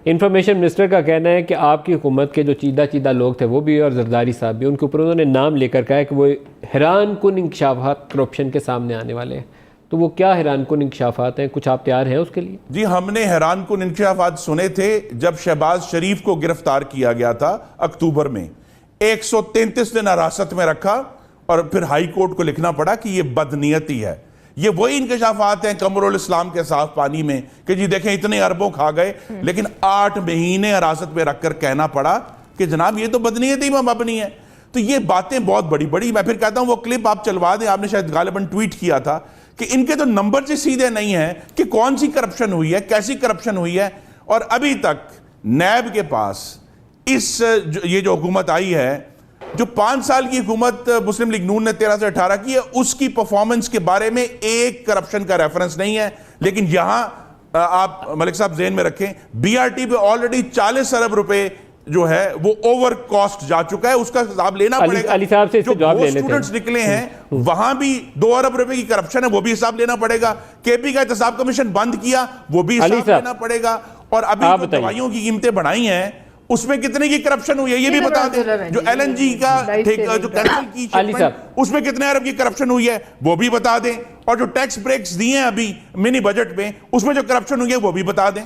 Information minister کا کہنا ہے کہ آپ کی حکومت کے جو چیدہ لوگ تھے وہ بھی اور زرداری صاحب بھی، ان کے اوپر انہوں نے نام لے کر کہا ہے کہ وہ حیران کن انکشافات کرپشن کے سامنے آنے والے ہیں. تو وہ کیا حیران کن انکشافات ہیں؟ کچھ آپ تیار ہیں اس کے لیے؟ جی ہم نے حیران کن انکشافات سنے تھے جب شہباز شریف کو گرفتار کیا گیا تھا اکتوبر میں. 133 دن حراست میں رکھا اور پھر ہائی کورٹ کو لکھنا پڑا کہ یہ بدنیتی ہے. یہ وہی انکشافات ہیں قمر الاسلام کے صاف پانی میں کہ جی دیکھیں اتنے اربوں کھا گئے، لیکن 8 مہینے حراست میں رکھ کر کہنا پڑا کہ جناب یہ تو بدنیتی میں مبنی ہے. تو یہ باتیں بہت بڑی بڑی. میں پھر کہتا ہوں وہ کلپ آپ چلوا دیں، آپ نے شاید غالباً ٹویٹ کیا تھا کہ ان کے تو نمبر سے سیدھے نہیں ہیں کہ کون سی کرپشن ہوئی ہے، کیسی کرپشن ہوئی ہے. اور ابھی تک نیب کے پاس یہ جو حکومت آئی ہے، جو 5 سال کی حکومت مسلم لیگ نون نے 13 سے 18 کی ہے، اس کی پرفارمنس کے بارے میں ایک کرپشن کا ریفرنس نہیں ہے. لیکن یہاں آپ ملک صاحب ذہن میں رکھیں بی آر ٹی پہ آلریڈی 40 ارب روپے جو ہے وہ اوور کاسٹ جا چکا ہے. اس کا حساب لینا پڑے گا. علی صاحب سے اس سے جواب لے لیتے ہیں. جو اسٹوڈنٹس نکلے ہیں وہاں بھی 2 ارب روپے کی کرپشن ہے، وہ بھی حساب لینا پڑے گا. کے پی کا احتساب کمیشن بند کیا، وہ بھی حساب لینا پڑے گا. اور ابھی جو دوائیوں کی قیمتیں بڑھائی ہیں اس میں کتنے کی کرپشن ہوئی ہے یہ بھی بتا دیں. جو ایل این جی کا جو کینسل کی اس میں کتنے ارب کی کرپشن ہوئی ہے وہ بھی بتا دیں. اور جو ٹیکس بریکس دی ہیں ابھی منی بجٹ میں، اس میں جو کرپشن ہوئی ہے وہ بھی بتا دیں.